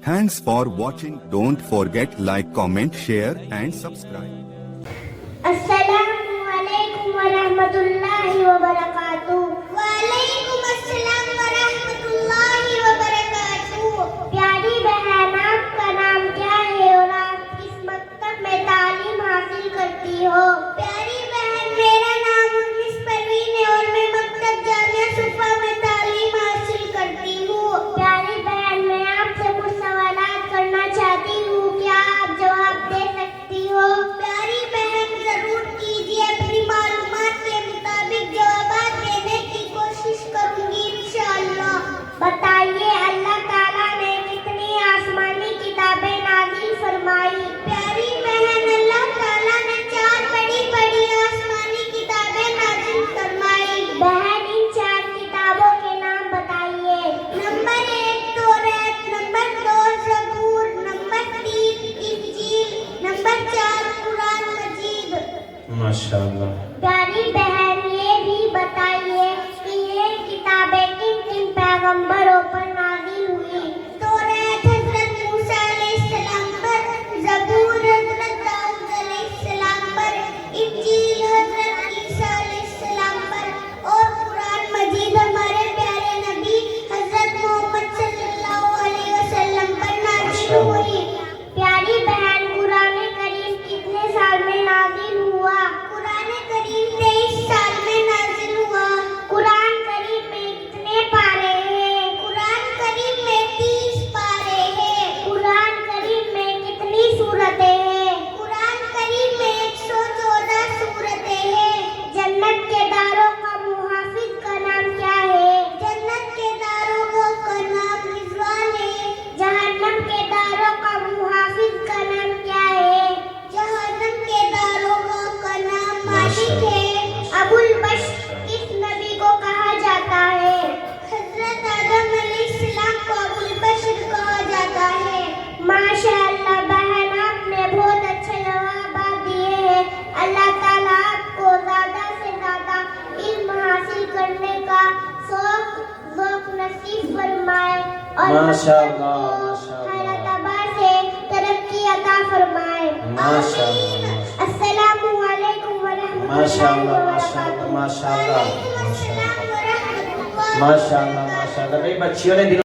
Thanks for watching. Don't forget like, comment, share and subscribe. Assalamu alaikum wa rahmatullahi wa barakatuh. Wa alaikum assalam wa rahmatullahi wa barakatuh. प्यारी बहन, आपका नाम क्या है और आप किस मकतब में तालीम हासिल करती हो? प्यारी बहन, मेरा नाम उर्मिस परवीन है और मैं मकतब जामिया सुफा में तालीम हासिल करती हूँ। प्यारी बहन, मैं आपसे कुछ सवालात करना चाहती हूँ, क्या आप जवाब दे सकती हो? प्यारी बहन, जरूर कीजिए, अपनी मालूमात के मुताबिक जवाब देने की कोशिश करूंगी इंशाअल्लाह। बताइए, अल्लाह ताला ने कितनी आसमानी किताबें नाज़िल फरमाई? प्यारी बहन, अल्लाह ताला ने 4 बड़ी बड़ी आसमानी किताबें नाज़िल फरमाई। बहन, इन 4 किताबों के नाम बताइए। नंबर 1 तौरात, नंबर 2 ज़बूर, नंबर 3 इंजील, नंबर 4 कुरान मजीद। माशाअल्लाह। प्यारी बहन, ये भी बताइए कि ये किताबें किन किन पैगंबरों पर नाज़िल हुई? तौरात हज़रत मूसा अलैहिस्सलाम पर, ज़बूर हज़रत दाऊद अलैहिस्सलाम पर, इंजील हज़रत ईसा अलैहिस्सलाम पर और कुरान मजीद हमारे प्यारे नबी हज़रत मोहम्मद सल्लल्लाहु अलैहि वसल्लम पर नाज़िल हुई। प्यारी बहन, कुरान करीम कितने साल में नाज़िल हुआ? कुरान करीम 23 साल में नाज़िल हुआ। कुरान करीम में कितने पारे हैं? कुरान करीम में 30 पारे हैं। कुरान करीम में कितनी सूरतें हैं? कुरान करीम में 114 सूरतें हैं। जन्नत के दारों का मुहाफिज का नाम क्या है? जन्नत के दारों का नाम रिज़वान है। जहन्नम के दारों का मुहाफिज का नाम क्या है? जहन्नम के दारों का नाम मालिक है। अबुल बश्र किस नबी को कहा जाता है? हजरत आदम अलैहिस्सलाम को अबुल बश्र कहा जाता है। माशाअल्लाह बहन, आपने बहुत अच्छे जवाब दिए हैं। अल्लाह ताला आपको ज़्यादा से ज़्यादा इल्म हासिल करने का ज़ौक़ नसीब फरमाए और माशाअल्लाह, खैर तबा से तरक्की अता फरमाए। माशाअल्लाह। अस्सलामु अलैकुम व रहमतुल्लाहि व बरकातुहू। माशाअल्लाह, माशाअल्लाह, वालेकुम अस्सलाम व रहमतुल्लाहि व माशाअल्लाह, माशाअल्लाह। मेरी बच्चियों ने